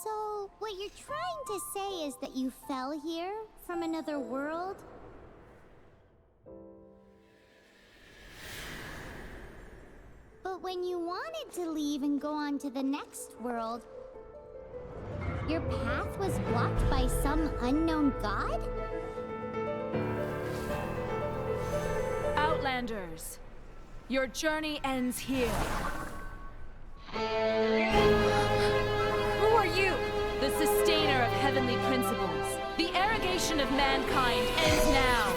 So, what you're trying to say is that you fell here from another world? But when you wanted to leave and go on to the next world, your path was blocked by some unknown god? Outlanders, your journey ends here. Who are you? The sustainer of heavenly principles. The arrogation of mankind ends now.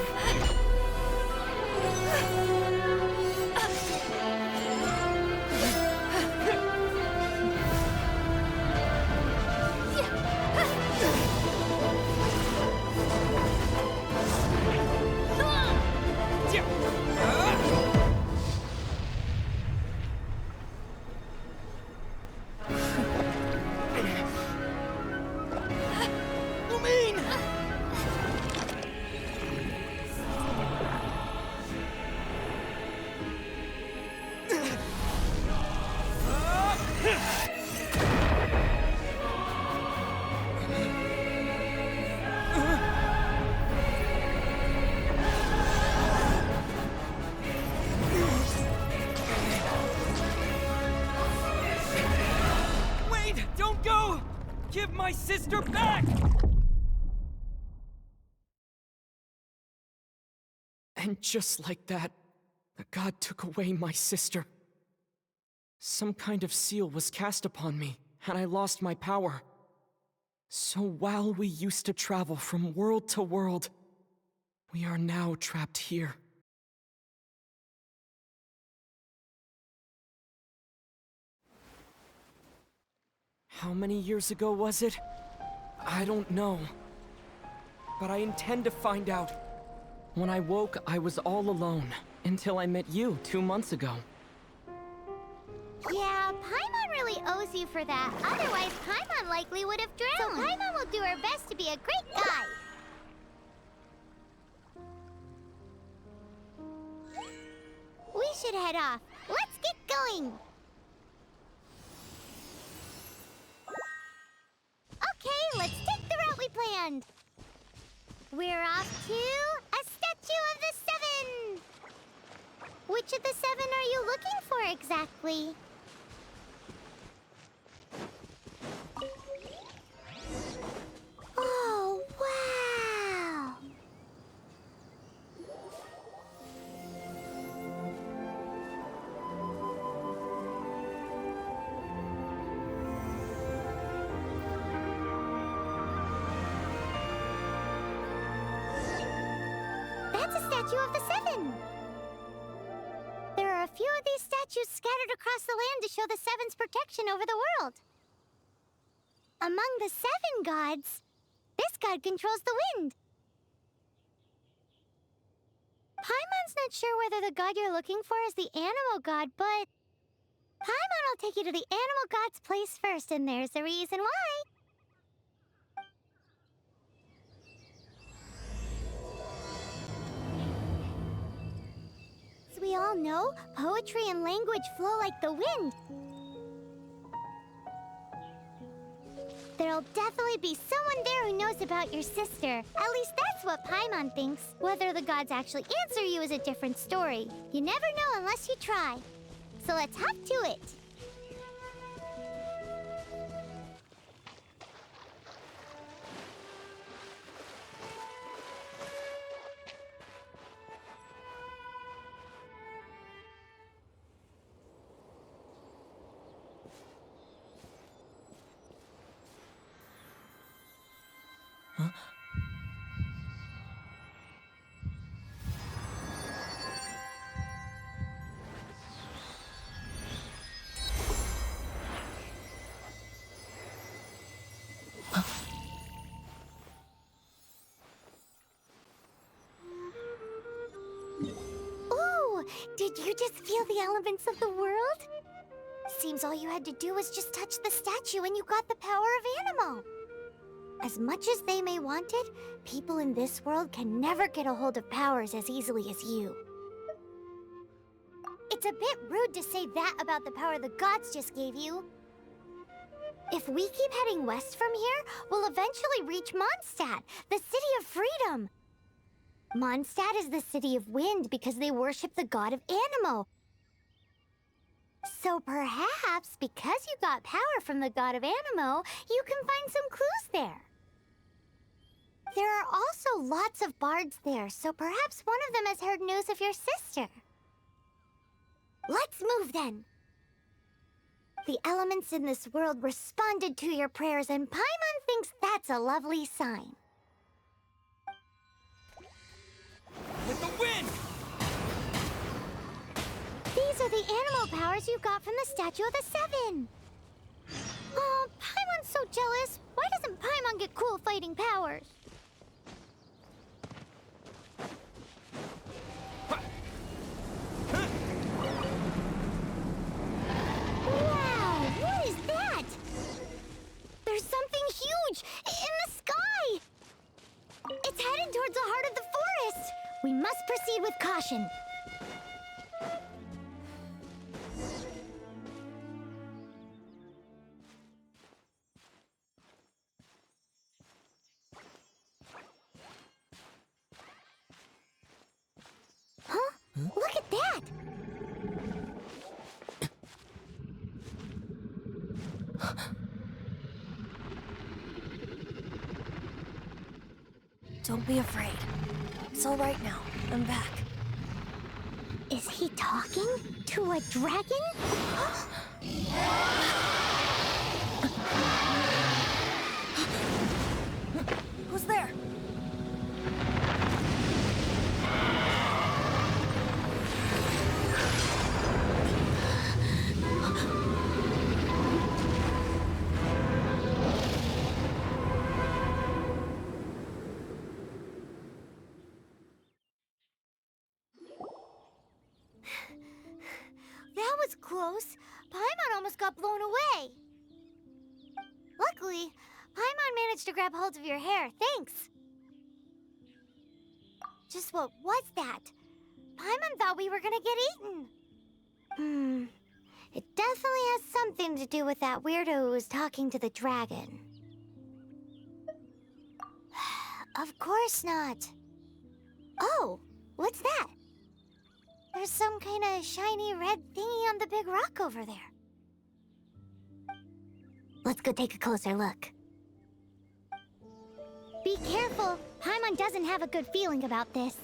Give my sister back! And just like that, the god took away my sister. Some kind of seal was cast upon me, and I lost my power. So while we used to travel from world to world, we are now trapped here. How many years ago was it? I don't know. But I intend to find out. When I woke, I was all alone, until I met you 2 months ago. Yeah, Paimon really owes you for that. Otherwise, Paimon likely would have drowned. So Paimon will do her best to be a great guide. We should head off. Let's get going. Okay, let's take the route we planned. We're off to a statue of the Seven. Which of the seven are you looking for exactly? Oh, wow! That's a statue of the Seven! There are a few of these statues scattered across the land to show the Seven's protection over the world. Among the seven gods, this god controls the wind. Paimon's not sure whether the god you're looking for is the animal god, but Paimon will take you to the animal god's place first, and there's the reason why. As we all know, poetry and language flow like the wind. There'll definitely be someone there who knows about your sister. At least that's what Paimon thinks. Whether the gods actually answer you is a different story. You never know unless you try. So let's hop to it. Did you just feel the elements of the world? Seems all you had to do was just touch the statue and you got the power of animal. As much as they may want it, people in this world can never get a hold of powers as easily as you. It's a bit rude to say that about the power the gods just gave you. If we keep heading west from here, we'll eventually reach Mondstadt, the city of freedom. Mondstadt is the city of wind because they worship the god of Anemo. So perhaps, because you got power from the god of Anemo, you can find some clues there. There are also lots of bards there, so perhaps one of them has heard news of your sister. Let's move then. The elements in this world responded to your prayers, and Paimon thinks that's a lovely sign. With the wind! These are the animal powers you got from the Statue of the Seven. Oh, Paimon's so jealous. Why doesn't Paimon get cool fighting powers? Wow, what is that? There's something huge in the sky. It's headed towards the heart of the forest. We must proceed with caution. Huh? Look at that! Don't be afraid. It's all right now. I'm back. Is he talking to a dragon? Who's there? That was close. Paimon almost got blown away. Luckily, Paimon managed to grab hold of your hair. Thanks. Just what was that? Paimon thought we were gonna get eaten. It definitely has something to do with that weirdo who was talking to the dragon. Of course not. Oh, what's that? There's some kind of shiny red thingy on the big rock over there. Let's go take a closer look. Be careful! Paimon doesn't have a good feeling about this.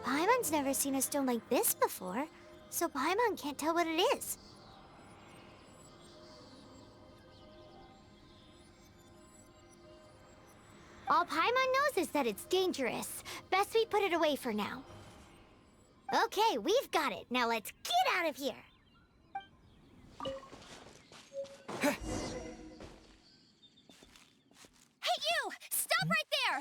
Paimon's never seen a stone like this before, so Paimon can't tell what it is. All Paimon knows is that it's dangerous. Best we put it away for now. Okay, we've got it. Now let's get out of here. Hey, you! Stop right there!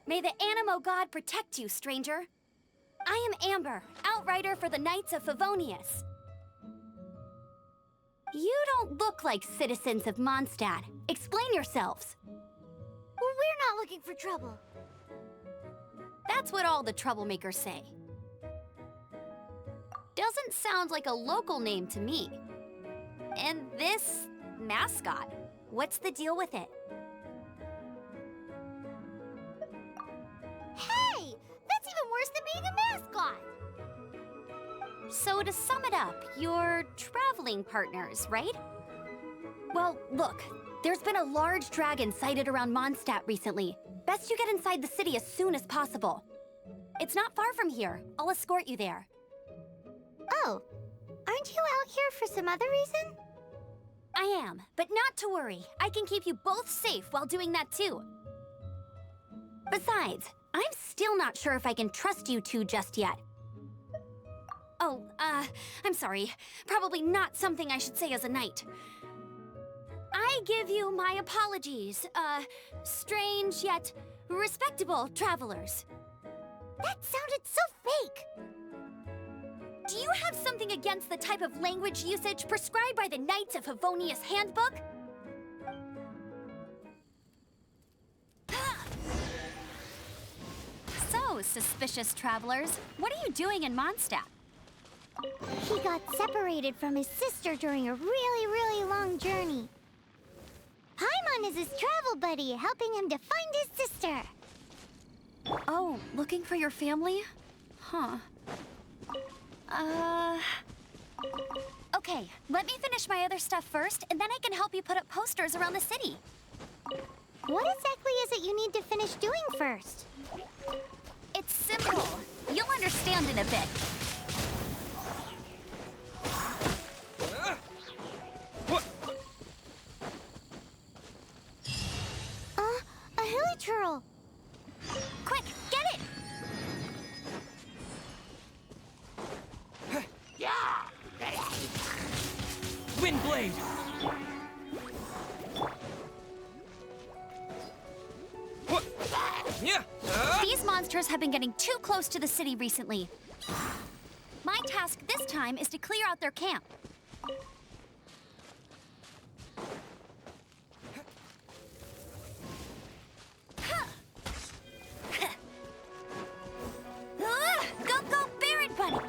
May the Anemo god protect you, stranger. I am Amber, outrider for the Knights of Favonius. You don't look like citizens of Mondstadt. Explain yourselves. Well, we're not looking for trouble. That's what all the troublemakers say. Doesn't sound like a local name to me. And this mascot, what's the deal with it? Hey! That's even worse than being a mascot! So to sum it up, you're traveling partners, right? Well, look, there's been a large dragon sighted around Mondstadt recently. Best you get inside the city as soon as possible. It's not far from here. I'll escort you there. Oh, aren't you out here for some other reason? I am, but not to worry. I can keep you both safe while doing that too. Besides, I'm still not sure if I can trust you two just yet. Oh, I'm sorry. Probably not something I should say as a knight. I give you my apologies, strange yet respectable travelers. That sounded so fake! Do you have something against the type of language usage prescribed by the Knights of Favonius Handbook? suspicious travelers. What are you doing in Mondstadt? He got separated from his sister during a really, really long journey. Paimon is his travel buddy, helping him to find his sister. Oh, looking for your family? Huh. Okay, let me finish my other stuff first, and then I can help you put up posters around the city. What exactly is it you need to finish doing first? It's simple. You'll understand in a bit. A hilichurl. Quick, get it! Windblade! These monsters have been getting too close to the city recently. My task this time is to clear out their camp. Go, Barrett Bunny!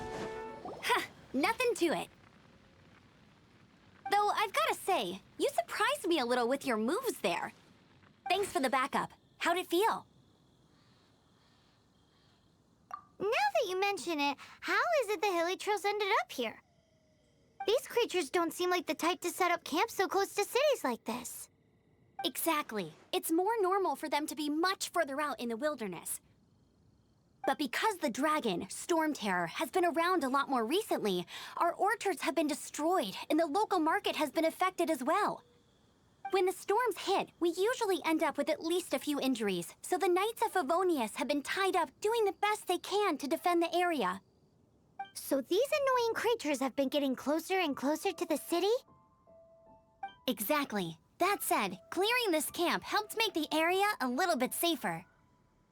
Nothing to it. Though I've gotta say, you surprised me a little with your moves there. Thanks for the backup. How'd it feel? Now that you mention it, how is it the hilichurls ended up here? These creatures don't seem like the type to set up camp so close to cities like this. Exactly. It's more normal for them to be much further out in the wilderness. But because the dragon, Storm Terror, has been around a lot more recently, our orchards have been destroyed and the local market has been affected as well. When the storms hit, we usually end up with at least a few injuries, so the Knights of Favonius have been tied up doing the best they can to defend the area. So these annoying creatures have been getting closer and closer to the city? Exactly. That said, clearing this camp helped make the area a little bit safer.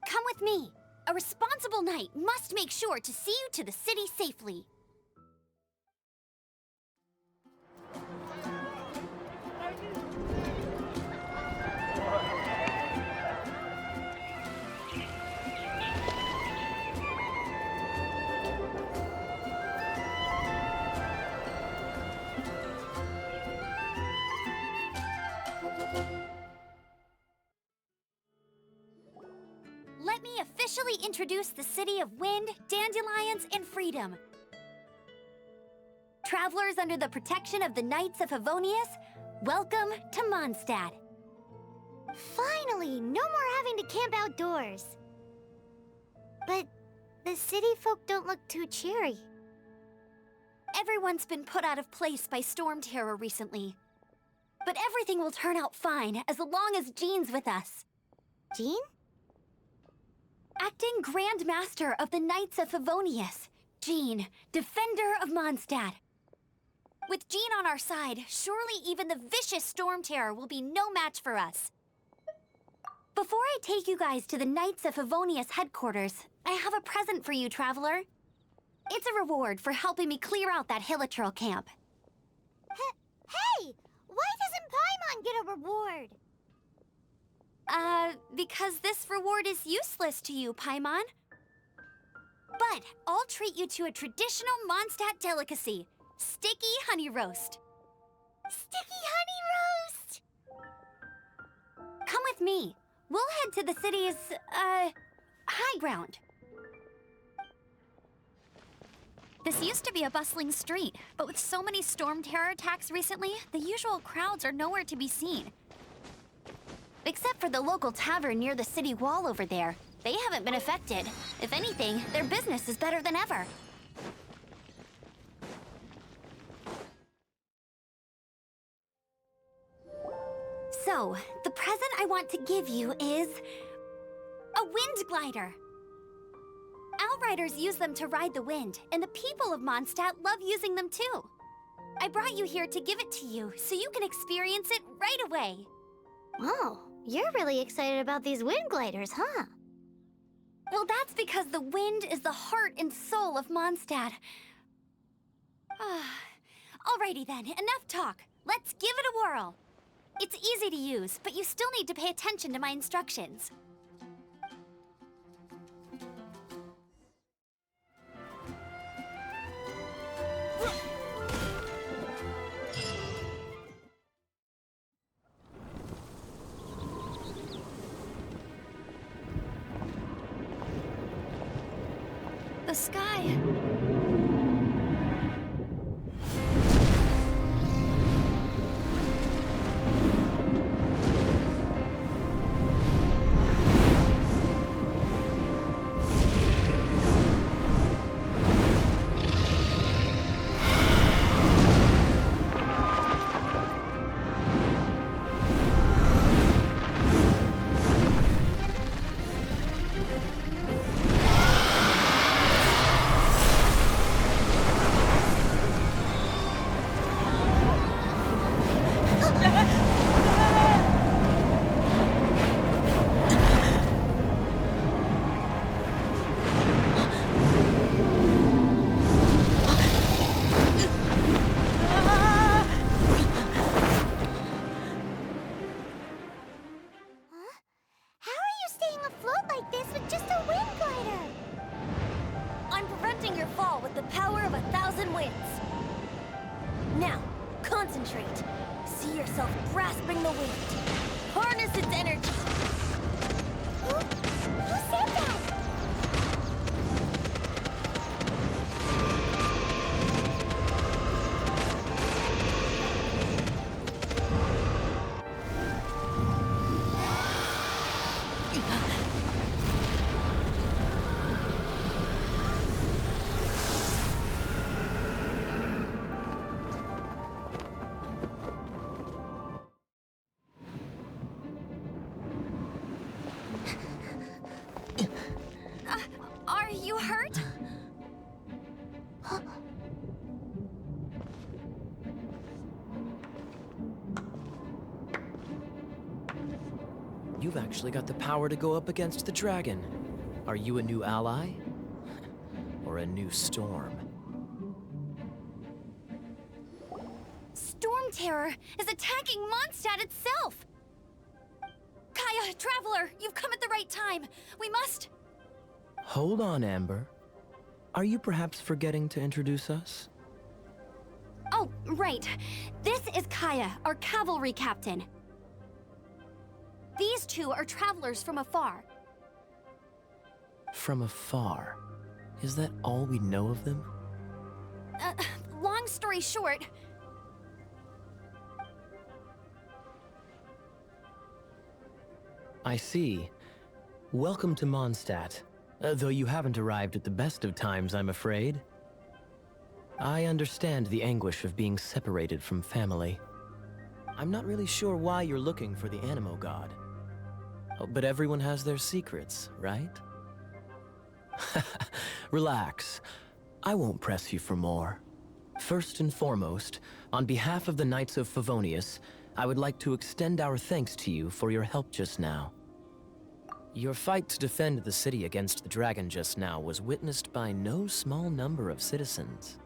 Come with me. A responsible knight must make sure to see you to the city safely. Let me officially introduce the city of wind, dandelions, and freedom. Travelers under the protection of the Knights of Favonius, welcome to Mondstadt. Finally, no more having to camp outdoors. But the city folk don't look too cheery. Everyone's been put out of place by Storm Terror recently. But everything will turn out fine as long as Jean's with us. Jean? Acting Grand Master of the Knights of Favonius, Jean, Defender of Mondstadt. With Jean on our side, surely even the vicious Storm Terror will be no match for us. Before I take you guys to the Knights of Favonius headquarters, I have a present for you, Traveler. It's a reward for helping me clear out that hilichurl camp. Hey! Why doesn't Paimon get a reward? Because this reward is useless to you, Paimon. But I'll treat you to a traditional Mondstadt delicacy, sticky honey roast. Sticky honey roast! Come with me. We'll head to the city's, high ground. This used to be a bustling street, but with so many Storm Terror attacks recently, the usual crowds are nowhere to be seen. Except for the local tavern near the city wall over there. They haven't been affected. If anything, their business is better than ever. So, the present I want to give you is a wind glider. Outriders use them to ride the wind, and the people of Mondstadt love using them too. I brought you here to give it to you, so you can experience it right away. Oh, you're really excited about these wind gliders, huh? Well, that's because the wind is the heart and soul of Mondstadt. Alrighty then, enough talk. Let's give it a whirl. It's easy to use, but you still need to pay attention to my instructions. the sky. Are you hurt? You've actually got the power to go up against the dragon. Are you a new ally? Or a new storm? Storm Terror is attacking Mondstadt itself! Kaya, Traveler, you've come at the right time. We must... Hold on, Amber. Are you perhaps forgetting to introduce us? Oh, right. This is Kaya, our cavalry captain. These two are travelers from afar. From afar? Is that all we know of them? Long story short... I see. Welcome to Mondstadt. Though you haven't arrived at the best of times, I'm afraid. I understand the anguish of being separated from family. I'm not really sure why you're looking for the Animo God. Oh, but everyone has their secrets, right? Relax. I won't press you for more. First and foremost, on behalf of the Knights of Favonius, I would like to extend our thanks to you for your help just now. Your fight to defend the city against the dragon just now was witnessed by no small number of citizens.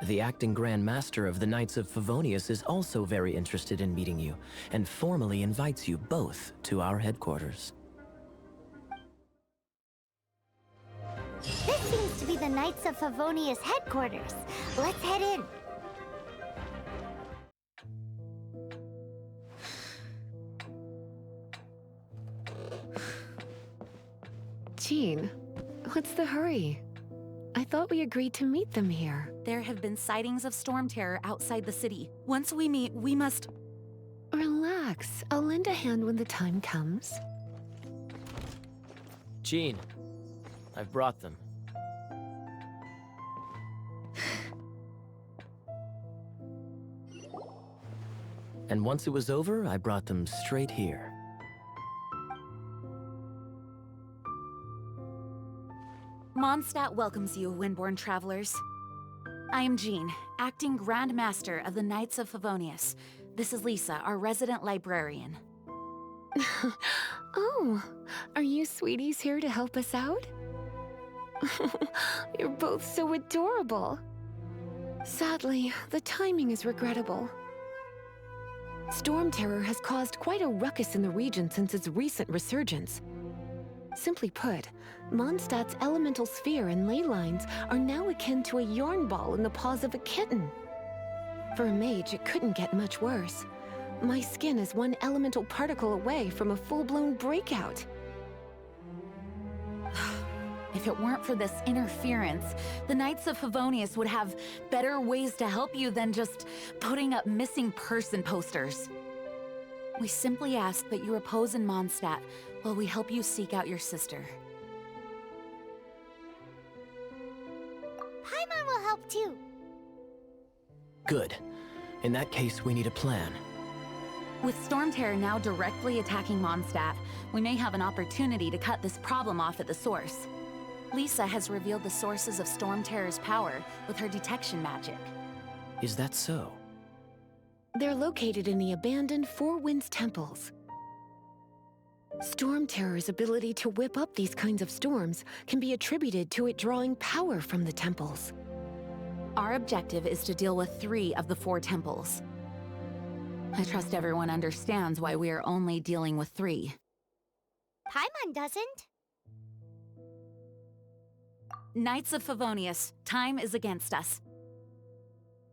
The acting Grand Master of the Knights of Favonius is also very interested in meeting you, and formally invites you both to our headquarters. This seems to be the Knights of Favonius headquarters. Let's head in. Jean, what's the hurry? I thought we agreed to meet them here. There have been sightings of storm terror outside the city. Once we meet, we must... Relax. I'll lend a hand when the time comes. Jean, I've brought them. And once it was over, I brought them straight here. Mondstadt welcomes you, Windborn travelers. I am Jean, acting Grand Master of the Knights of Favonius. This is Lisa, our resident librarian. Oh, are you sweeties here to help us out? You're both so adorable. Sadly, the timing is regrettable. Storm terror has caused quite a ruckus in the region since its recent resurgence. Simply put, Mondstadt's elemental sphere and ley lines are now akin to a yarn ball in the paws of a kitten. For a mage, it couldn't get much worse. My skin is one elemental particle away from a full-blown breakout. If If it weren't for this interference, the Knights of Favonius would have better ways to help you than just putting up missing person posters. We simply ask that you repose in Mondstadt while we help you seek out your sister. Paimon will help too. Good. In that case, we need a plan. With Stormterror now directly attacking Mondstadt, we may have an opportunity to cut this problem off at the source. Lisa has revealed the sources of Stormterror's power with her detection magic. Is that so? They're located in the abandoned Four Winds temples. Stormterror's ability to whip up these kinds of storms can be attributed to it drawing power from the temples. Our objective is to deal with 3 of the 4 temples. I trust everyone understands why we are only dealing with 3. Paimon doesn't. Knights of Favonius, time is against us.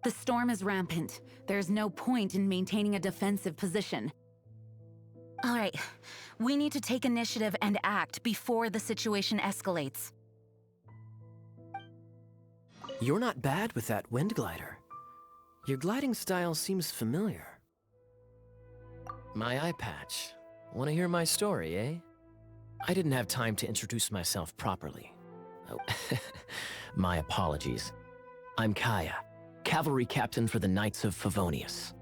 The storm is rampant. There's no point in maintaining a defensive position. All right, we need to take initiative and act before the situation escalates. You're not bad with that wind glider. Your gliding style seems familiar. My eye patch. Want to hear my story, eh? I didn't have time to introduce myself properly. Oh, my apologies. I'm Kaya, cavalry captain for the Knights of Favonius.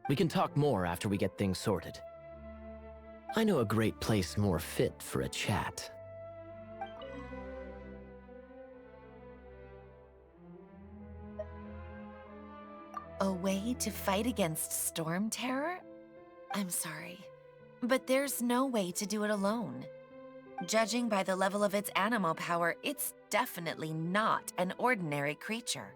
We can talk more after we get things sorted. I know a great place more fit for a chat. A way to fight against Stormterror? I'm sorry, but there's no way to do it alone. Judging by the level of its animal power, it's definitely not an ordinary creature.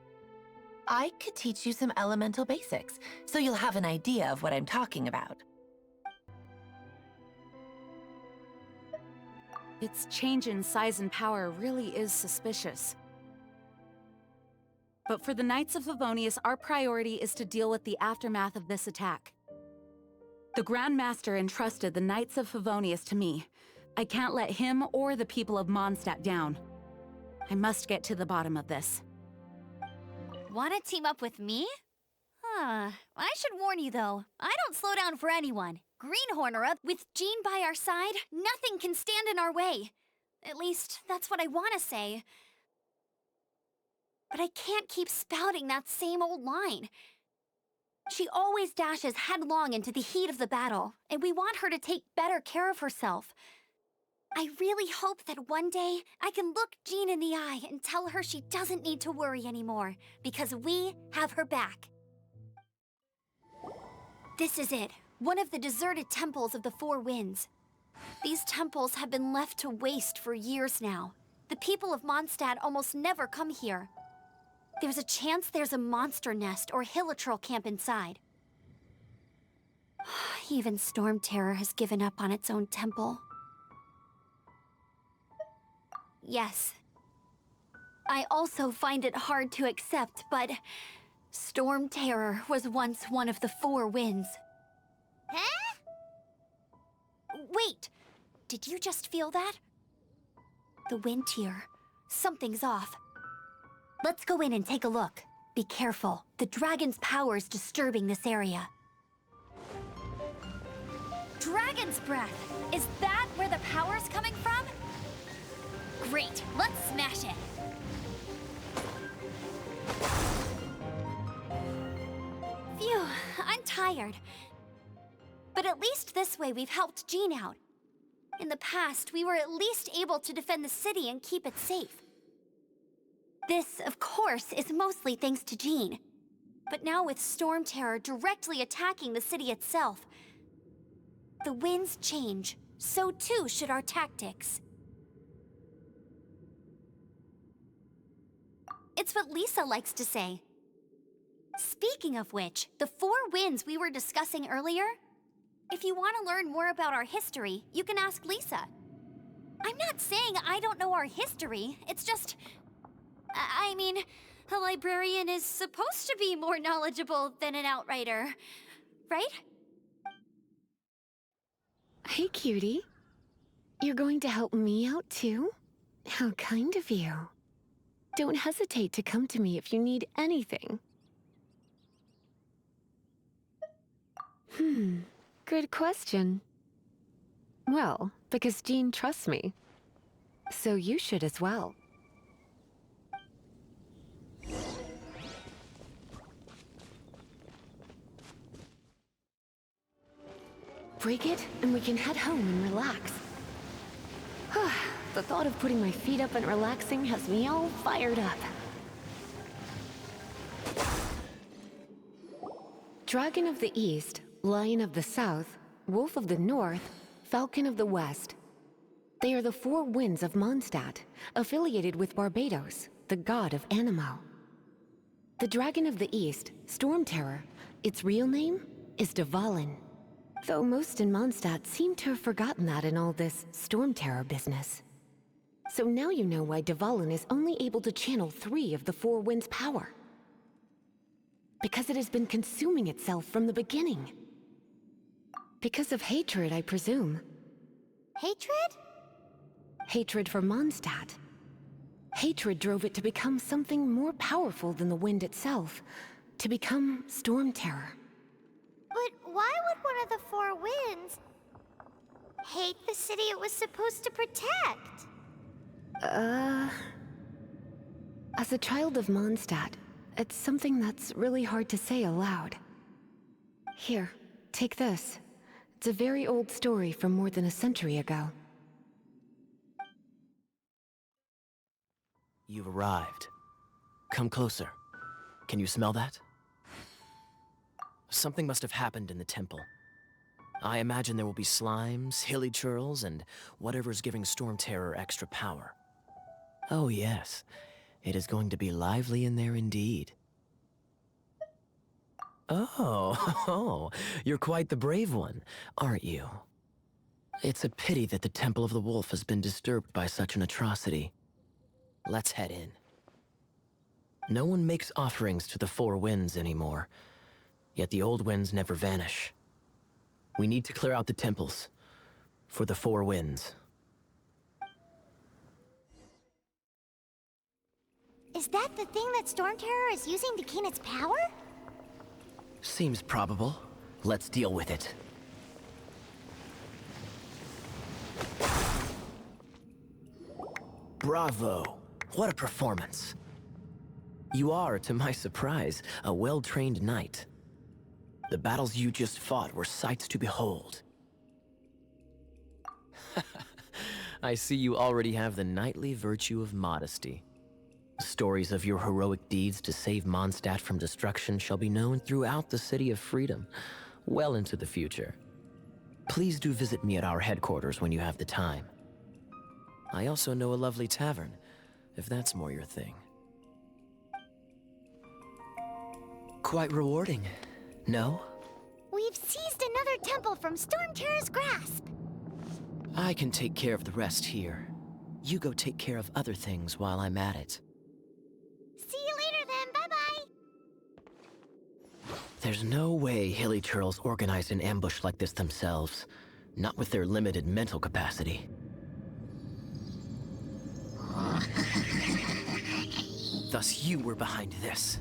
I could teach you some elemental basics, so you'll have an idea of what I'm talking about. Its change in size and power really is suspicious. But for the Knights of Favonius, our priority is to deal with the aftermath of this attack. The Grand Master entrusted the Knights of Favonius to me. I can't let him or the people of Mondstadt down. I must get to the bottom of this. Want to team up with me? I should warn you though, I don't slow down for anyone. Greenhorn or up, with Jean by our side, nothing can stand in our way. At least, that's what I want to say. But I can't keep spouting that same old line. She always dashes headlong into the heat of the battle, and we want her to take better care of herself. I really hope that one day I can look Jean in the eye and tell her she doesn't need to worry anymore, because we have her back. This is it, one of the deserted temples of the Four Winds. These temples have been left to waste for years now. The people of Mondstadt almost never come here. There's a chance there's a monster nest or hilitrol camp inside. Even Stormterror has given up on its own temple. Yes. I also find it hard to accept, but Stormterror was once one of the Four Winds. Huh? Wait! Did you just feel that? The wind here. Something's off. Let's go in and take a look. Be careful. The dragon's power is disturbing this area. Dragon's breath! Is that where the power's coming from? Great, let's smash it! Phew, I'm tired. But at least this way we've helped Jean out. In the past, we were at least able to defend the city and keep it safe. This, of course, is mostly thanks to Jean. But now with Stormterror directly attacking the city itself, the winds change, so too should our tactics. It's what Lisa likes to say. Speaking of which, the Four Winds we were discussing earlier, if you want to learn more about our history, you can ask Lisa. I'm not saying I don't know our history, it's just... I mean, a librarian is supposed to be more knowledgeable than an outrider, right? Hey, cutie. You're going to help me out too? How kind of you. Don't hesitate to come to me if you need anything. Good question. Well, because Jean trusts me. So you should as well. Break it, and we can head home and relax. The thought of putting my feet up and relaxing has me all fired up. Dragon of the East, Lion of the South, Wolf of the North, Falcon of the West. They are the four winds of Mondstadt, affiliated with Barbados, the god of Anemo. The Dragon of the East, Storm Terror, its real name is Dvalin. Though most in Mondstadt seem to have forgotten that in all this Storm Terror business. So now you know why Dvalin is only able to channel 3 of the four winds' power. Because it has been consuming itself from the beginning. Because of hatred, I presume. Hatred? Hatred for Mondstadt. Hatred drove it to become something more powerful than the wind itself. To become Storm Terror. But why would one of the four winds hate the city it was supposed to protect? As a child of Mondstadt, it's something that's really hard to say aloud. Here, take this. It's a very old story from more than a century ago. You've arrived. Come closer. Can you smell that? Something must have happened in the temple. I imagine there will be slimes, hilly churls, and whatever's giving Storm Terror extra power. Oh yes, it is going to be lively in there indeed. Oh, you're quite the brave one, aren't you? It's a pity that the Temple of the Wolf has been disturbed by such an atrocity. Let's head in. No one makes offerings to the four winds anymore, yet the old winds never vanish. We need to clear out the temples for the four winds. Is that the thing that Storm Terror is using to gain its power? Seems probable. Let's deal with it. Bravo! What a performance. You are, to my surprise, a well-trained knight. The battles you just fought were sights to behold. I see you already have the knightly virtue of modesty. Stories of your heroic deeds to save Mondstadt from destruction shall be known throughout the City of Freedom, well into the future. Please do visit me at our headquarters when you have the time. I also know a lovely tavern, if that's more your thing. Quite rewarding, no? We've seized another temple from Storm Terror's grasp. I can take care of the rest here. You go take care of other things while I'm at it. See you later then, bye-bye. There's no way hilly churls organized an ambush like this themselves. Not with their limited mental capacity. Thus you were behind this.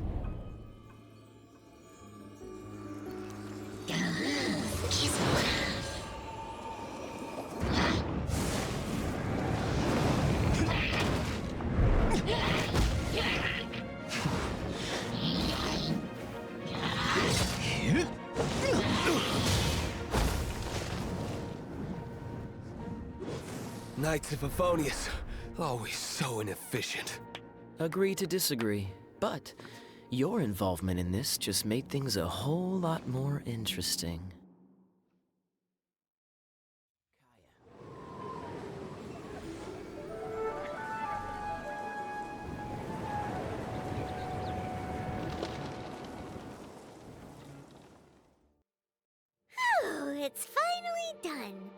Knights of Favonius, always so inefficient. Agree to disagree, but your involvement in this just made things a whole lot more interesting. Whew, it's finally done.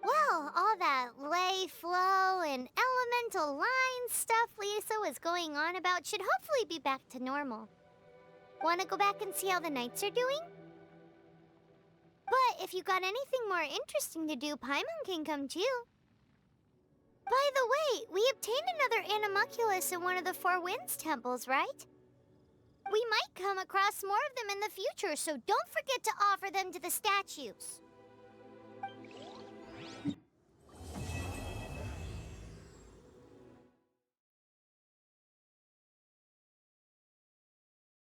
Well, all that lay, flow, and elemental line stuff Lisa was going on about should hopefully be back to normal. Want to go back and see how the knights are doing? But if you got anything more interesting to do, Paimon can come too. By the way, we obtained another animalculus in one of the Four Winds temples, right? We might come across more of them in the future, so don't forget to offer them to the statues.